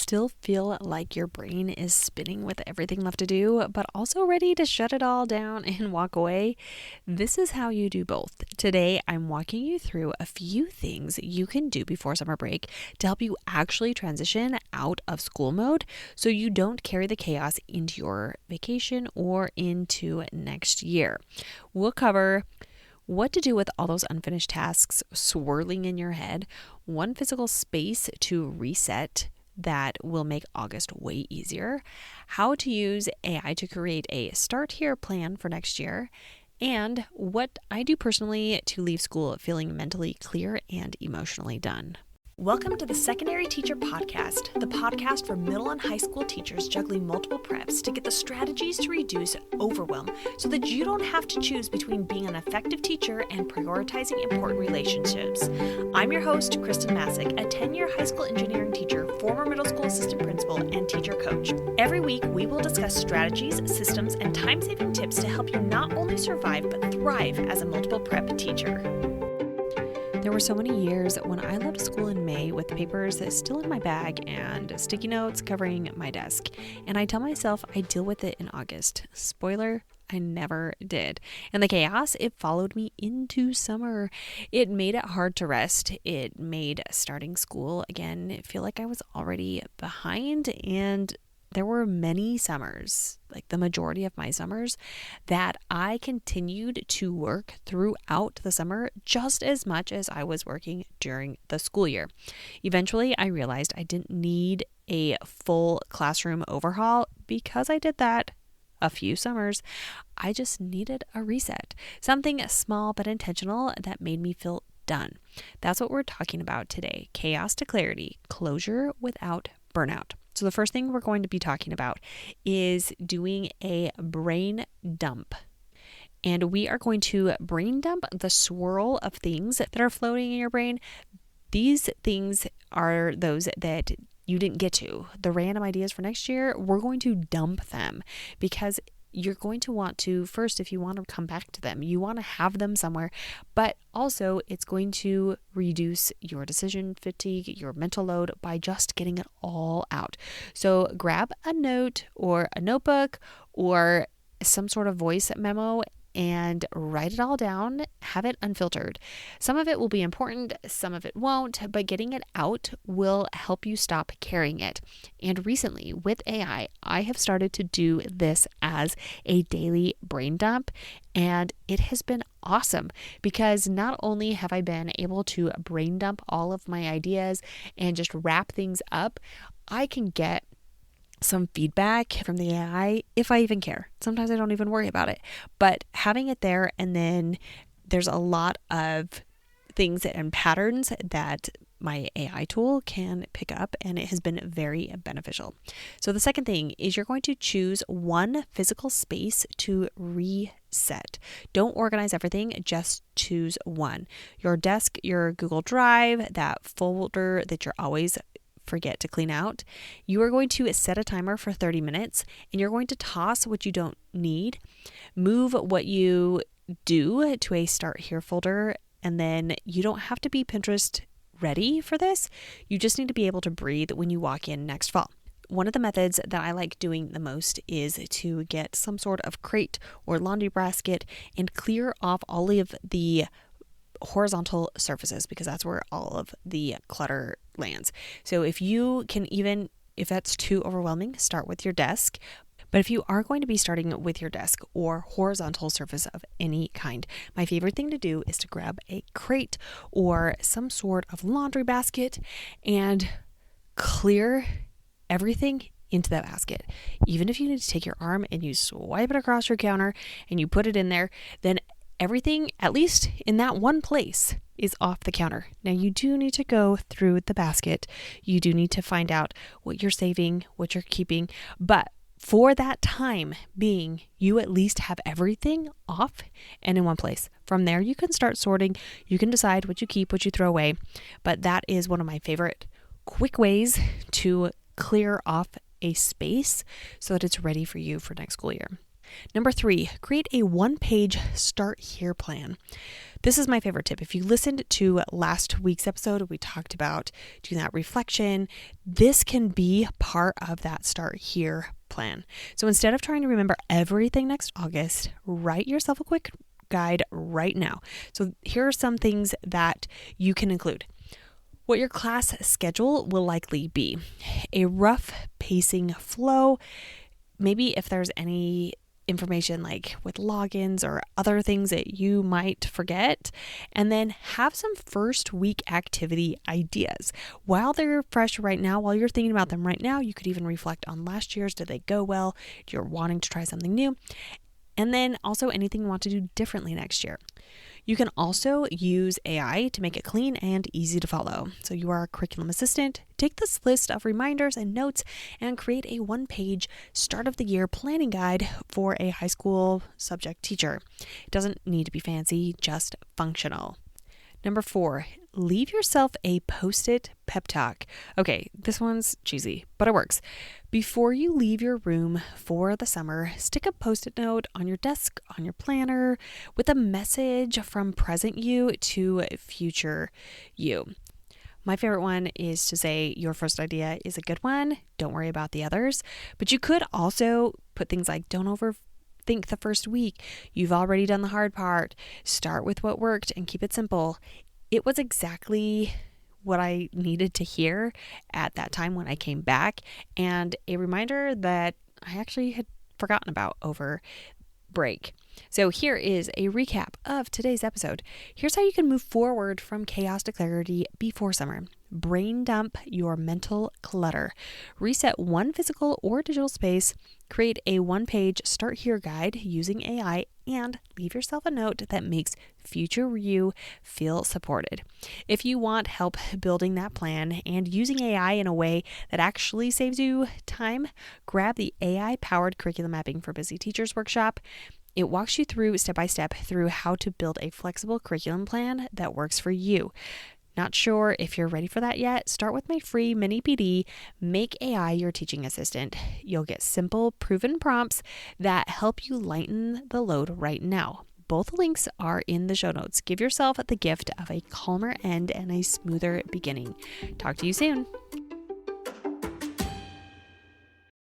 still feel like your brain is spinning with everything left to do, but also ready to shut it all down and walk away? This is how you do both. Today, I'm walking you through a few things you can do before summer break to help you actually transition out of school mode so you don't carry the chaos into your vacation or into next year. We'll cover what to do with all those unfinished tasks swirling in your head, one physical space to reset that will make August way easier, how to use AI to create a start here plan for next year, and what I do personally to leave school feeling mentally clear and emotionally done. Welcome to the Secondary Teacher Podcast, the podcast for middle and high school teachers juggling multiple preps to get the strategies to reduce overwhelm so that you don't have to choose between being an effective teacher and prioritizing important relationships. I'm your host, Kristen Masick, a 10-year high school engineering teacher, former middle school assistant principal, and teacher coach. Every week, we will discuss strategies, systems, and time-saving tips to help you not only survive but thrive as a multiple prep teacher. There were so many years when I left school in May with papers still in my bag and sticky notes covering my desk. And I tell myself I'd deal with it in August. Spoiler, I never did. And the chaos, it followed me into summer. It made it hard to rest. It made starting school again feel like I was already behind, and there were many summers, like the majority of my summers, that I continued to work throughout the summer just as much as I was working during the school year. Eventually, I realized I didn't need a full classroom overhaul because I did that a few summers. I just needed a reset, something small but intentional that made me feel done. That's what we're talking about today. Chaos to clarity, closure without burnout. So the first thing we're going to be talking about is doing a brain dump. And we are going to brain dump the swirl of things that are floating in your brain. These things are those that you didn't get to. The random ideas for next year, we're going to dump them because you're going to want to, first, if you want to come back to them, you want to have them somewhere, but also it's going to reduce your decision fatigue, your mental load by just getting it all out. So grab a note or a notebook or some sort of voice memo and write it all down, have it unfiltered. Some of it will be important, some of it won't, but getting it out will help you stop carrying it. And recently with AI, I have started to do this as a daily brain dump, and it has been awesome because not only have I been able to brain dump all of my ideas and just wrap things up, I can get some feedback from the AI if I even care. Sometimes I don't even worry about it, but having it there, and then there's a lot of things and patterns that my AI tool can pick up, and it has been very beneficial. So the second thing is you're going to choose one physical space to reset. Don't organize everything, just choose one. Your desk, your Google Drive, that folder that you're always forget to clean out. You are going to set a timer for 30 minutes and you're going to toss what you don't need, move what you do to a start here folder, and then you don't have to be Pinterest ready for this. You just need to be able to breathe when you walk in next fall. One of the methods that I like doing the most is to get some sort of crate or laundry basket and clear off all of the horizontal surfaces because that's where all of the clutter lands. So if that's too overwhelming, start with your desk. But if you are going to be starting with your desk or horizontal surface of any kind, my favorite thing to do is to grab a crate or some sort of laundry basket and clear everything into that basket. Even if you need to take your arm and you swipe it across your counter and you put it in there, then everything, at least in that one place, is off the counter. Now you do need to go through the basket. You do need to find out what you're saving, what you're keeping. But for that time being, you at least have everything off and in one place. From there, you can start sorting. You can decide what you keep, what you throw away. But that is one of my favorite quick ways to clear off a space so that it's ready for you for next school year. Number 3, create a one-page start here plan. This is my favorite tip. If you listened to last week's episode, we talked about doing that reflection. This can be part of that start here plan. So instead of trying to remember everything next August, write yourself a quick guide right now. So here are some things that you can include. What your class schedule will likely be. A rough pacing flow. Maybe if there's any information like with logins or other things that you might forget, and then have some first week activity ideas. While they're fresh right now, while you're thinking about them right now, you could even reflect on last year's. Did they go well? You're wanting to try something new. And then also anything you want to do differently next year. You can also use AI to make it clean and easy to follow. So you are a curriculum assistant. Take this list of reminders and notes and create a one-page start of the year planning guide for a high school subject teacher. It doesn't need to be fancy, just functional. Number 4, leave yourself a Post-it pep talk. Okay, this one's cheesy, but it works. Before you leave your room for the summer, stick a Post-it note on your desk, on your planner, with a message from present you to future you. My favorite one is to say your first idea is a good one. Don't worry about the others. But you could also put things like don't overthink the first week. You've already done the hard part. Start with what worked and keep it simple. It was exactly what I needed to hear at that time when I came back, and a reminder that I actually had forgotten about over break. So here is a recap of today's episode. Here's how you can move forward from chaos to clarity before summer. Brain dump your mental clutter. Reset one physical or digital space. Create a one-page start here guide using AI, and leave yourself a note that makes future you feel supported. If you want help building that plan and using AI in a way that actually saves you time, grab the AI-powered Curriculum Mapping for Busy Teachers workshop. It walks you through step by step through how to build a flexible curriculum plan that works for you. Not sure if you're ready for that yet? Start with my free mini PD, Make AI Your Teaching Assistant. You'll get simple, proven prompts that help you lighten the load right now. Both links are in the show notes. Give yourself the gift of a calmer end and a smoother beginning. Talk to you soon.